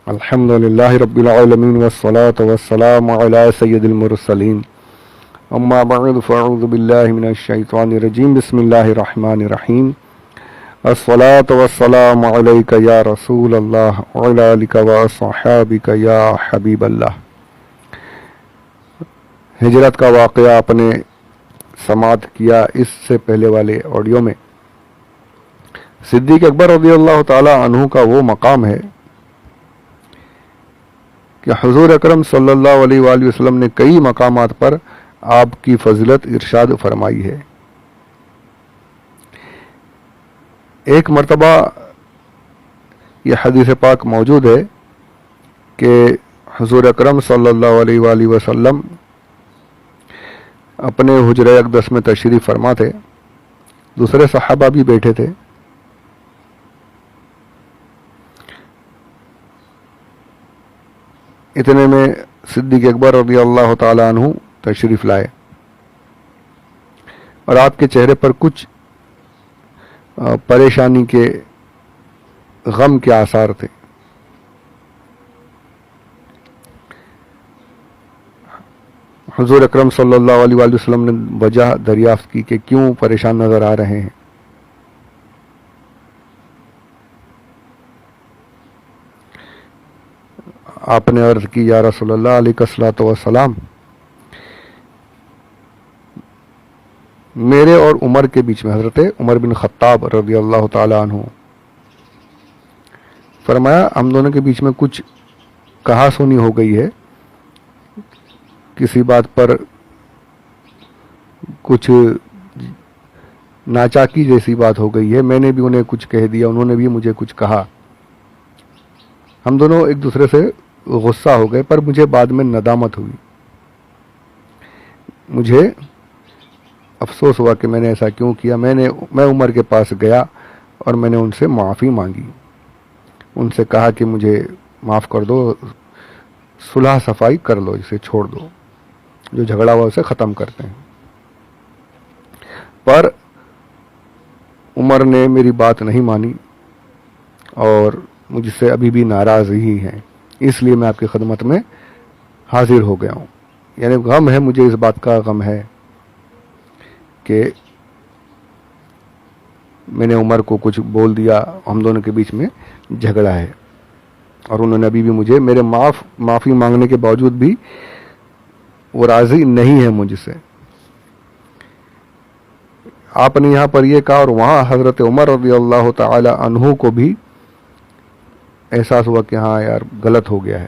الحمدللہ رب العالمین والصلاة والسلام علی سید المرسلین اما بعد فاعوذ باللہ من الشیطان الرجیم بسم اللہ الرحمن الرحیم الصلاة والسلام علیک یا رسول اللہ وعلی آلک واصحابک یا حبیب اللہ۔ ہجرت کا واقعہ آپ نے سماعت کیا۔ اس سے پہلے والے آڈیو میں صدیق اکبر رضی اللہ تعالی عنہ کا وہ مقام ہے کہ حضور اکرم صلی اللہ علیہ وآلہ وسلم نے کئی مقامات پر آپ کی فضیلت ارشاد فرمائی ہے۔ ایک مرتبہ یہ حدیث پاک موجود ہے کہ حضور اکرم صلی اللہ علیہ وآلہ وسلم اپنے حجرہ اقدس میں تشریف فرما تھے، دوسرے صحابہ بھی بیٹھے تھے۔ اتنے میں صدیق اکبر رضی اللہ تعالی عنہ تشریف لائے اور آپ کے چہرے پر کچھ پریشانی کے، غم کے آثار تھے۔ حضور اکرم صلی اللہ علیہ وآلہ وسلم نے وجہ دریافت کی کہ کیوں پریشان نظر آ رہے ہیں۔ آپ نے عرض کی یا رسول اللہ علیہ الصلوۃ والسلام، میرے اور عمر کے بیچ میں، حضرت عمر بن خطاب رضی اللہ تعالی عنہ، فرمایا ہم دونوں کے بیچ میں کچھ کہا سنی ہو گئی ہے، کسی بات پر کچھ ناچاکی جیسی بات ہو گئی ہے، میں نے بھی انہیں کچھ کہہ دیا، انہوں نے بھی مجھے کچھ کہا، ہم دونوں ایک دوسرے سے غصہ ہو گئے، پر مجھے بعد میں ندامت ہوئی، مجھے افسوس ہوا کہ میں نے ایسا کیوں کیا۔ میں عمر کے پاس گیا اور میں نے ان سے معافی مانگی، ان سے کہا کہ مجھے معاف کر دو، صلح صفائی کر لو، اسے چھوڑ دو، جو جھگڑا ہوا اسے ختم کرتے ہیں۔ پر عمر نے میری بات نہیں مانی اور مجھ سے ابھی بھی ناراض ہی ہیں، اس لیے میں آپ کی خدمت میں حاضر ہو گیا ہوں۔ یعنی غم ہے، مجھے اس بات کا غم ہے کہ میں نے عمر کو کچھ بول دیا، ہم دونوں کے بیچ میں جھگڑا ہے، اور انہوں نے ابھی بھی مجھے میرے معافی مانگنے کے باوجود بھی وہ راضی نہیں ہے مجھ سے۔ آپ نے یہاں پر یہ کہا، اور وہاں حضرت عمر رضی اللہ تعالی عنہ کو بھی احساس ہوا کہ ہاں یار غلط ہو گیا ہے،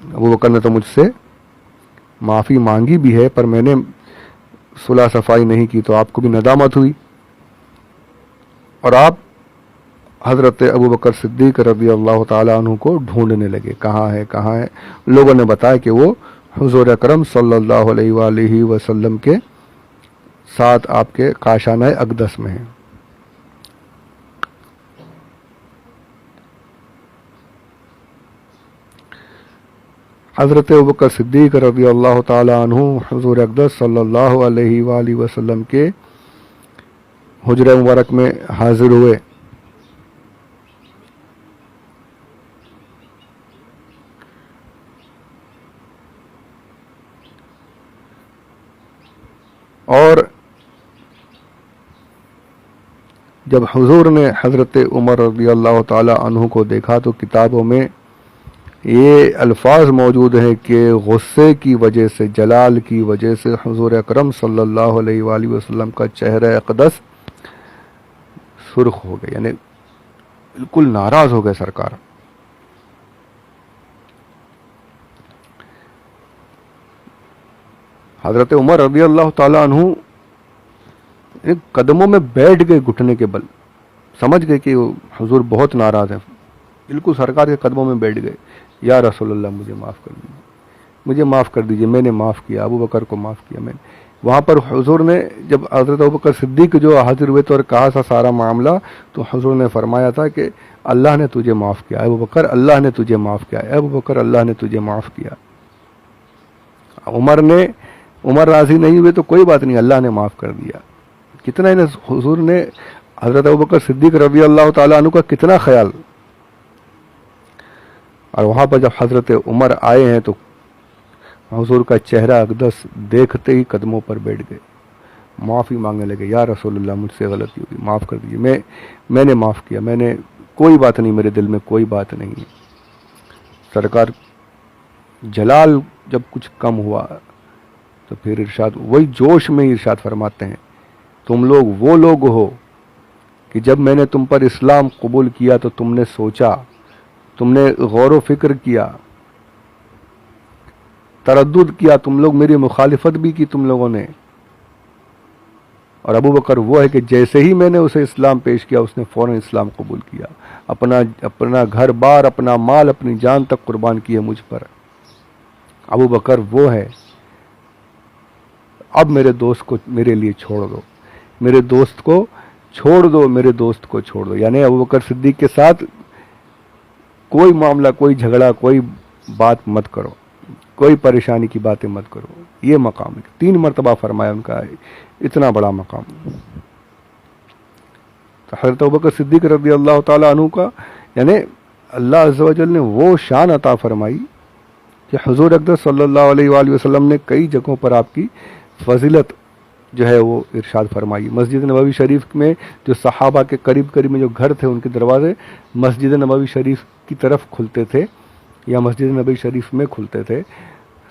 ابو بکر نے تو مجھ سے معافی مانگی بھی ہے پر میں نے صلح صفائی نہیں کی، تو آپ کو بھی ندامت ہوئی، اور آپ حضرت ابو بکر صدیق رضی اللہ تعالیٰ عنہ کو ڈھونڈنے لگے، کہاں ہے کہاں ہے۔ لوگوں نے بتایا کہ وہ حضور اکرم صلی اللہ علیہ وآلہ وسلم کے ساتھ آپ کے کاشانہ اقدس میں ہیں۔ حضرت ابوبکر صدیق رضی اللہ تعالی عنہ حضور اقدس صلی اللہ علیہ وآلہ وسلم کے حجرہ مبارک میں حاضر ہوئے، اور جب حضور نے حضرت عمر رضی اللہ تعالی عنہ کو دیکھا تو کتابوں میں یہ الفاظ موجود ہیں کہ غصے کی وجہ سے، جلال کی وجہ سے حضور اکرم صلی اللہ علیہ وآلہ وسلم کا چہرہ اقدس سرخ ہو گئے، یعنی بالکل ناراض ہو گئے سرکار۔ حضرت عمر رضی اللہ تعالیٰ عنہ قدموں میں بیٹھ گئے گھٹنے کے بل، سمجھ گئے کہ حضور بہت ناراض ہیں، بالکل سرکار کے قدموں میں بیٹھ گئے، یا رسول اللہ مجھے معاف کر دیجیے، مجھے معاف کر دیجیے، میں نے معاف کیا، ابو بکر کو معاف کیا میں نے۔ وہاں پر حضور نے جب حضرت ابو بکر صدیق جو حاضر ہوئے تو اور کہا تھا سارا معاملہ، تو حضور نے فرمایا تھا کہ اللہ نے تجھے معاف کیا ابو بکر، اللہ نے تجھے معاف کیا ابو بکر، اللہ نے تجھے معاف کیا۔ عمر راضی نہیں ہوئے تو کوئی بات نہیں، اللہ نے معاف کر دیا۔ کتنا حضور نے حضرت ابوبکر صدیق رضی اللہ تعالیٰ عنہ کا کتنا خیال، اور وہاں پر جب حضرت عمر آئے ہیں تو حضور کا چہرہ اقدس دیکھتے ہی قدموں پر بیٹھ گئے، معافی مانگنے لگے، یا رسول اللہ مجھ سے غلطی ہوئی، معاف کر دیجیے، میں نے معاف کیا، میں نے کوئی بات نہیں، میرے دل میں کوئی بات نہیں ہے۔ سرکار جلال جب کچھ کم ہوا تو پھر ارشاد، وہی جوش میں ہی ارشاد فرماتے ہیں، تم لوگ وہ لوگ ہو کہ جب میں نے تم پر اسلام قبول کیا تو تم نے سوچا، تم نے غور و فکر کیا، تردد کیا، تم لوگ میری مخالفت بھی کی تم لوگوں نے۔ اور ابو بکر وہ ہے کہ جیسے ہی میں نے اسے اسلام پیش کیا اس نے فوراً اسلام قبول کیا، اپنا گھر بار، اپنا مال، اپنی جان تک قربان کی ہے مجھ پر۔ ابو بکر وہ ہے۔ اب میرے دوست کو میرے لیے چھوڑ دو، میرے دوست کو چھوڑ دو، میرے دوست کو چھوڑ دو۔ یعنی ابو بکر صدیق کے ساتھ کوئی معاملہ، کوئی جھگڑا، کوئی بات مت کرو، کوئی پریشانی کی باتیں مت کرو۔ یہ مقام ہے، 3 مرتبہ فرمایا ان کا اتنا بڑا مقام۔ تو حضرت ابوبکر صدیق رضی اللہ تعالیٰ عنہ کا یعنی اللہ عز و جل نے وہ شان عطا فرمائی کہ حضور اقدس صلی اللہ علیہ وآلہ وسلم نے کئی جگہوں پر آپ کی فضیلت جو ہے وہ ارشاد فرمائی۔ مسجد نبوی شریف میں جو صحابہ کے قریب میں جو گھر تھے ان کے دروازے مسجد نبوی شریف کی طرف کھلتے تھے یا مسجد نبوی شریف میں کھلتے تھے۔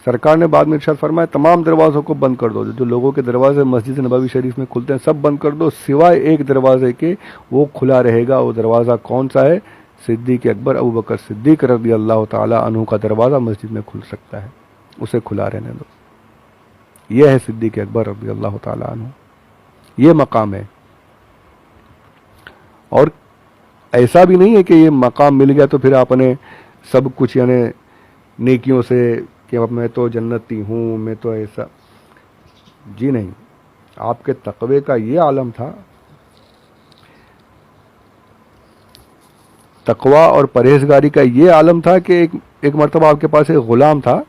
سرکار نے بعد میں ارشاد فرمایا تمام دروازوں کو بند کر دو، جو لوگوں کے دروازے مسجد نبوی شریف میں کھلتے ہیں سب بند کر دو، سوائے ایک دروازے کے، وہ کھلا رہے گا۔ وہ دروازہ کون سا ہے؟ صدیق اکبر ابو بکر صدیق رضی اللہ تعالیٰ عنہ کا دروازہ مسجد میں کھل سکتا ہے، اسے کھلا رہنے دو۔ یہ ہے صدیق اکبر رضی اللہ تعالیٰ عنہ، یہ مقام ہے۔ اور ایسا بھی نہیں ہے کہ یہ مقام مل گیا تو پھر آپ نے سب کچھ یعنی نیکیوں سے کہ اب میں تو جنتی ہوں، میں تو ایسا، جی نہیں، آپ کے تقوی کا یہ عالم تھا، تقوی اور پرہیزگاری کا یہ عالم تھا کہ ایک مرتبہ آپ کے پاس ایک غلام تھا،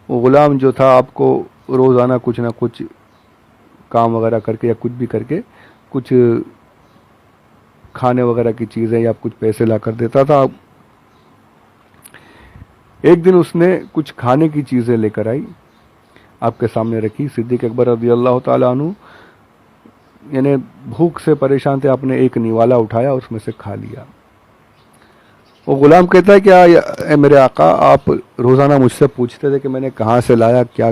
وہ غلام جو تھا آپ کو روزانہ کچھ نہ کچھ کام وغیرہ کر کے یا کچھ بھی کر کے کچھ کھانے وغیرہ کی چیزیں یا کچھ پیسے لا کر دیتا تھا۔ ایک دن اس نے کچھ کھانے کی چیزیں لے کر آئی، آپ کے سامنے رکھی۔ صدیق اکبر رضی اللہ تعالیٰ عنہ یعنی بھوک سے پریشان تھے، آپ نے ایک نیوالا اٹھایا، اس میں سے کھا لیا۔ وہ غلام کہتا ہے کہ اے میرے آقا، آپ روزانہ مجھ سے پوچھتے تھے کہ میں نے کہاں سے لایا، کیا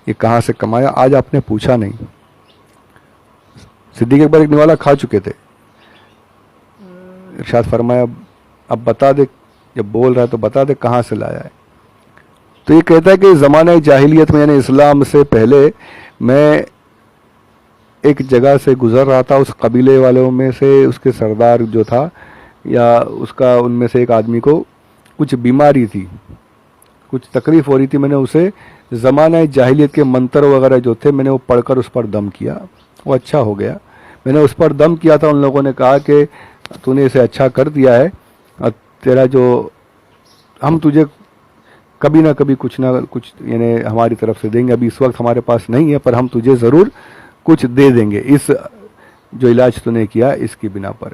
یہ کہاں سے کمایا، آج آپ نے پوچھا نہیں۔ صدیق اکبر ایک نیوالا کھا چکے تھے، ارشاد فرمایا اب بتا دے، جب بول رہا ہے تو بتا دے کہاں سے لایا ہے۔ تو یہ کہتا ہے کہ زمانہ جاہلیت میں یعنی اسلام سے پہلے میں ایک جگہ سے گزر رہا تھا، اس قبیلے والوں میں سے اس کے سردار جو تھا یا اس کا ان میں سے ایک آدمی کو کچھ بیماری تھی، کچھ تکلیف ہو رہی تھی۔ میں نے اسے زمانہ جاہلیت کے منتر وغیرہ جو تھے میں نے وہ پڑھ کر اس پر دم کیا، وہ اچھا ہو گیا۔ میں نے اس پر دم کیا تھا، ان لوگوں نے کہا کہ تو نے اسے اچھا کر دیا ہے، اور تیرا جو ہم تجھے کبھی نہ کبھی کچھ نہ کچھ یعنی ہماری طرف سے دیں گے، ابھی اس وقت ہمارے پاس نہیں ہے پر ہم تجھے ضرور کچھ دے دیں گے اس جو علاج تو نے کیا اس کی بنا پر۔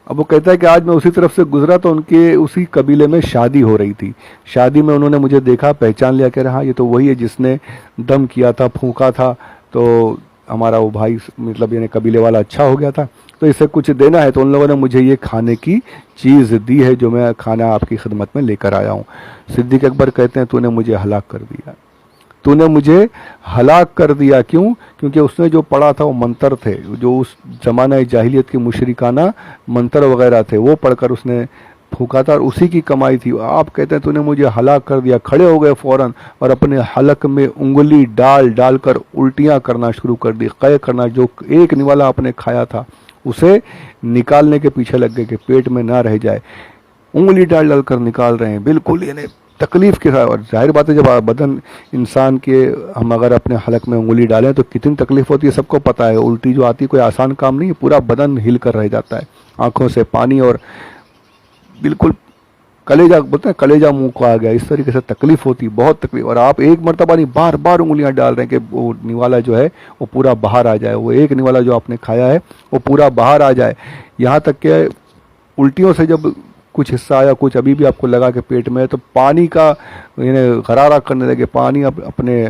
اب وہ کہتا ہے کہ آج میں اسی طرف سے گزرا تو ان کے اسی قبیلے میں شادی ہو رہی تھی، شادی میں انہوں نے مجھے دیکھا، پہچان لیا کہ ہاں یہ تو وہی ہے جس نے دم کیا تھا، پھونکا تھا، تو ہمارا وہ بھائی مطلب یعنی قبیلے والا اچھا ہو گیا تھا، تو اسے کچھ دینا ہے۔ تو ان لوگوں نے مجھے یہ کھانے کی چیز دی ہے جو میں کھانا آپ کی خدمت میں لے کر آیا ہوں۔ صدیق اکبر کہتے ہیں تو نے مجھے ہلاک کر دیا، تو نے مجھے ہلاک کر دیا۔ کیوں؟ کیونکہ اس نے جو پڑھا تھا وہ منتر تھے، جو اس زمانہ جاہلیت کے مشرکانہ منتر وغیرہ تھے، وہ پڑھ کر اس نے پھونکا تھا اور اسی کی کمائی تھی۔ آپ کہتے ہیں تو نے مجھے ہلاک کر دیا۔ کھڑے ہو گئے فوراً اور اپنے حلق میں انگلی ڈال کر الٹیاں کرنا شروع کر دی، قے کرنا، جو ایک نوالا آپ نے کھایا تھا اسے نکالنے کے پیچھے لگ گئے کہ پیٹ میں نہ رہ جائے، انگلی ڈال کر نکال رہے ہیں، بالکل یعنی تکلیف کے ساتھ۔ اور ظاہر بات ہے جب بدن انسان کے ہم اگر اپنے حلق میں انگلی ڈالیں تو کتنی تکلیف ہوتی ہے، سب کو پتہ ہے۔ الٹی جو آتی ہے کوئی آسان کام نہیں ہے، پورا بدن ہل کر رہ جاتا ہے، آنکھوں سے پانی اور بالکل کلیجہ بولتے ہیں کلیجہ منہ کو آ گیا، اس طریقے سے تکلیف ہوتی، بہت تکلیف۔ اور آپ ایک مرتبہ نہیں بار بار انگلیاں ڈال رہے ہیں کہ وہ نوالا جو ہے وہ پورا باہر آ جائے، وہ ایک نوالا جو آپ نے کھایا ہے وہ پورا باہر آ جائے، یہاں تک کہ الٹیوں سے جب کچھ حصہ آیا, کچھ ابھی بھی آپ کو لگا کہ پیٹ میں ہے, تو پانی کا یعنی غرارہ کرنے لگے, پانی اپنے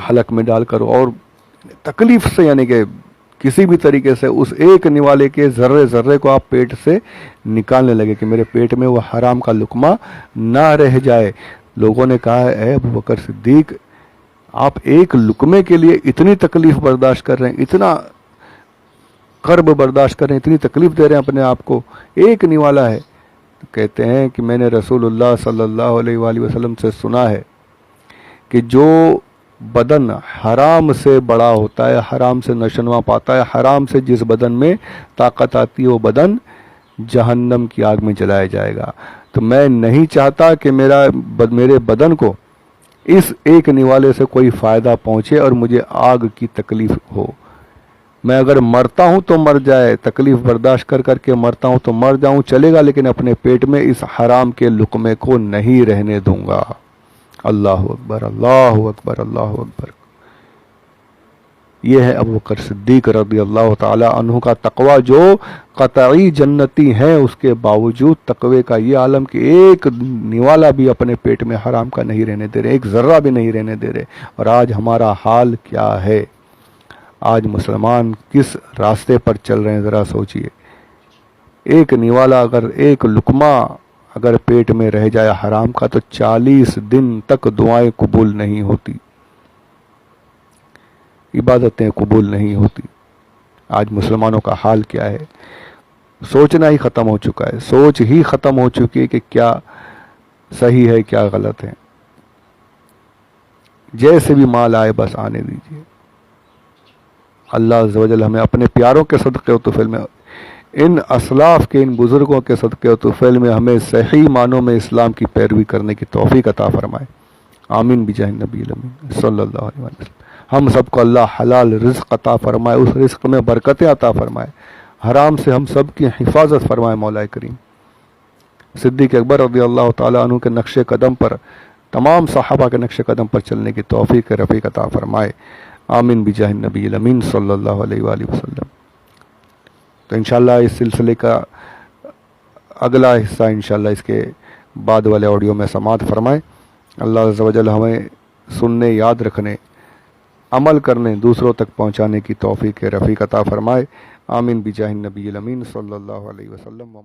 حلق میں ڈال کر اور تکلیف سے یعنی کہ کسی بھی طریقے سے اس ایک نوالے کے ذرے ذرے کو آپ پیٹ سے نکالنے لگے کہ میرے پیٹ میں وہ حرام کا لقمہ نہ رہ جائے. لوگوں نے کہا اے ابو بکر صدیق, آپ ایک لقمے کے لیے اتنی تکلیف برداشت کر رہے ہیں, اتنا کرب برداشت کر رہے ہیں, اتنی تکلیف دے رہے ہیں اپنے آپ کو, ایک نوالا ہے. کہتے ہیں کہ میں نے رسول اللہ صلی اللہ علیہ وآلہ وسلم سے سنا ہے کہ جو بدن حرام سے بڑا ہوتا ہے, حرام سے نشنوا پاتا ہے, حرام سے جس بدن میں طاقت آتی ہے, وہ بدن جہنم کی آگ میں جلایا جائے گا. تو میں نہیں چاہتا کہ میرے بدن کو اس ایک نوالے سے کوئی فائدہ پہنچے اور مجھے آگ کی تکلیف ہو. میں اگر مرتا ہوں تو مر جائے, تکلیف برداشت کر کر کے مرتا ہوں تو مر جاؤں, چلے گا, لیکن اپنے پیٹ میں اس حرام کے لقمے کو نہیں رہنے دوں گا. اللہ اکبر, اللہ اکبر, اللہ اکبر. یہ ہے ابو بکر صدیق رضی اللہ تعالی عنہ کا تقوی, جو قطعی جنتی ہیں, اس کے باوجود تقوی کا یہ عالم کہ ایک نوالا بھی اپنے پیٹ میں حرام کا نہیں رہنے دے رہے, ایک ذرہ بھی نہیں رہنے دے رہے. اور آج ہمارا حال کیا ہے, آج مسلمان کس راستے پر چل رہے ہیں, ذرا سوچئے. ایک نوالا اگر, ایک لقمہ اگر پیٹ میں رہ جائے حرام کا, تو 40 دن تک دعائیں قبول نہیں ہوتی, عبادتیں قبول نہیں ہوتی. آج مسلمانوں کا حال کیا ہے, سوچنا ہی ختم ہو چکا ہے, سوچ ہی ختم ہو چکی ہے کہ کیا صحیح ہے کیا غلط ہے. جیسے بھی مال آئے بس آنے دیجیے. اللہ عز و جل ہمیں اپنے پیاروں کے صدقے و طفیل میں, ان اسلاف کے, ان بزرگوں کے صدقے و طفیل میں ہمیں صحیح معنوں میں اسلام کی پیروی کرنے کی توفیق عطا فرمائے. آمین بجاہ نبی الامین صلی اللہ علیہ وسلم. ہم سب کو اللہ حلال رزق عطا فرمائے, اس رزق میں برکتیں عطا فرمائے, حرام سے ہم سب کی حفاظت فرمائے مولا کریم. صدیق اکبر رضی اللہ تعالیٰ عنہ کے نقش قدم پر, تمام صحابہ کے نقش قدم پر چلنے کی توفیق رفیق عطا فرمائے. آمین بجاہ نبی الامین صلی اللہ علیہ وآلہ وسلم. تو انشاءاللہ اس سلسلے کا اگلا حصہ انشاءاللہ اس کے بعد والے آڈیو میں سماعت فرمائے. اللہ عز و جل ہمیں سننے, یاد رکھنے, عمل کرنے, دوسروں تک پہنچانے کی توفیق رفیق عطا فرمائے. آمین بجاہ النبی الامین صلی اللہ علیہ وسلم.